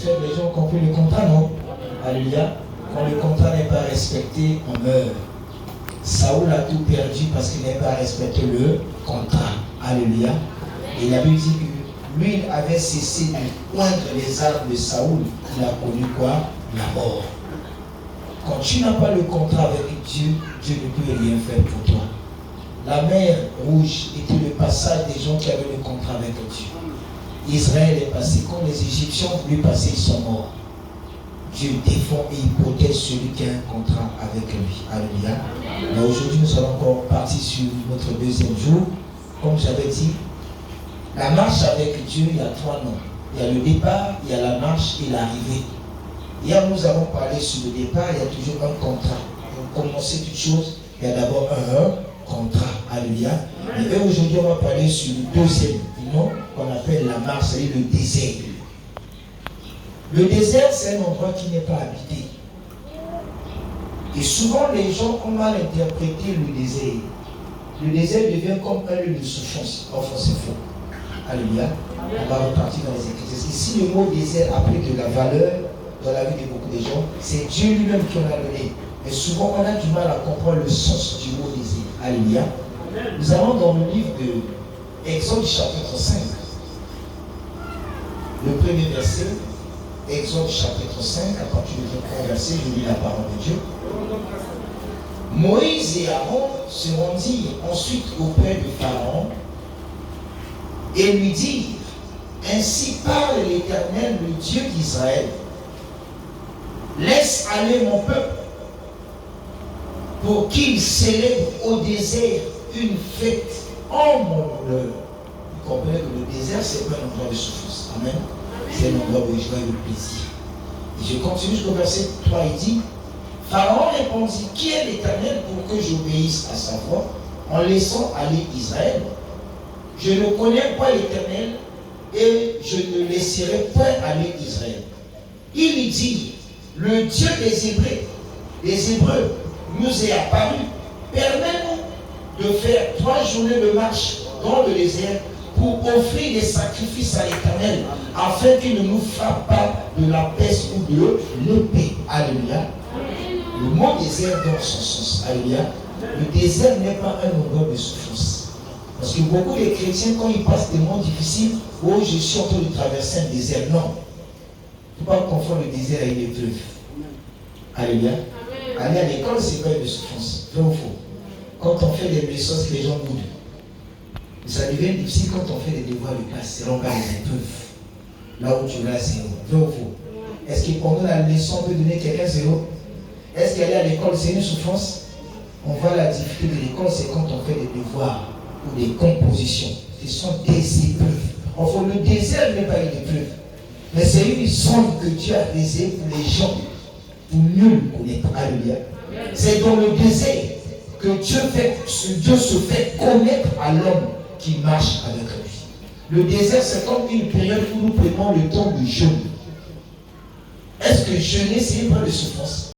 j'espère que les gens ont compris le contrat, non? Alléluia. Quand le contrat n'est pas respecté, on meurt. Saoul a tout perdu parce qu'il n'a pas respecté le contrat. Alléluia. Et la Bible dit que lui avait cessé de poindre les armes de Saoul. Il a connu quoi? La mort. Quand tu n'as pas le contrat avec Dieu, Dieu ne peut rien faire pour toi. La mer rouge était le passage des gens qui avaient le contrat avec Dieu. Israël est passé. Quand les Égyptiens ont voulu passer, ils sont morts. Dieu défend et il protège celui qui a un contrat avec lui. Alléluia. Mais aujourd'hui, nous allons encore partir sur notre deuxième jour. Comme j'avais dit, la marche avec Dieu, il y a 3 noms. Il y a le départ, il y a la marche et l'arrivée. Hier, nous avons parlé sur le départ, il y a toujours un contrat. Pour commencer toute chose, il y a d'abord un contrat. Alléluia. Et aujourd'hui, on va parler sur le deuxième nom qu'on appelle la marche, c'est-à-dire le désert. Le désert, c'est un endroit qui n'est pas habité. Et souvent, les gens ont mal interprété le désert. Le désert devient comme un lieu de souffrance. Enfin, c'est faux. Alléluia. On va repartir dans les Écritures. Ici, le mot désert a pris de la valeur dans la vie de beaucoup de gens. C'est Dieu lui-même qui en a donné. Mais souvent, on a du mal à comprendre le sens du mot désert. Alléluia. Nous allons dans le livre de Exode chapitre 5. Le premier verset. Exode chapitre 5, à partir du premier verset, je lis la parole de Dieu. Moïse et Aaron se rendirent ensuite auprès de Pharaon et lui dirent: ainsi parle l'Éternel, le Dieu d'Israël. Laisse aller mon peuple pour qu'il célèbre au désert une fête en mon honneur. Vous comprenez que le désert, c'est pas un endroit de souffrance. Amen. C'est un endroit de joie et de plaisir. Et je continue jusqu'au verset 3, il dit: Pharaon répondit: qui est l'Éternel pour que j'obéisse à sa voix en laissant aller Israël? Je ne connais pas l'Éternel et je ne laisserai point aller Israël. Il lui dit: le Dieu des Hébreux nous est apparu. Permets-nous de faire 3 journées de marche dans le désert pour offrir des sacrifices à l'Éternel, afin qu'il ne nous frappe pas de la peste ou de l'épée. Alléluia. Le mot désert dans son sens. Alléluia. Le désert n'est pas un endroit de souffrance. Parce que beaucoup de chrétiens, quand ils passent des moments difficiles, oh, je suis en train de traverser un désert. Non. Il ne faut pas confondre le désert avec l'épreuve. Alléluia. Aller à l'école, c'est pas une souffrance. Vrai ou faux? Quand on fait des blessures, les gens boudent. Ça devient difficile quand on fait des devoirs de classe. C'est l'engagement des épreuves. Là où tu l'as, zéro. Vrai ou faux? Est-ce que pendant la leçon, on peut donner quelqu'un zéro? Est-ce qu'aller à l'école, c'est une souffrance? On voit la difficulté de l'école, c'est quand on fait des devoirs ou des compositions. Ce sont des épreuves. Enfin, le désert n'est pas une épreuve. Mais c'est une zone que Dieu a réservée pour les gens, pour nul connaître. Alléluia. C'est dans le désert que Dieu se fait connaître à l'homme qui marche avec lui. Le désert, c'est comme une période où nous prenons le temps de jeûne. Est-ce que jeûner, c'est une preuve de souffrance?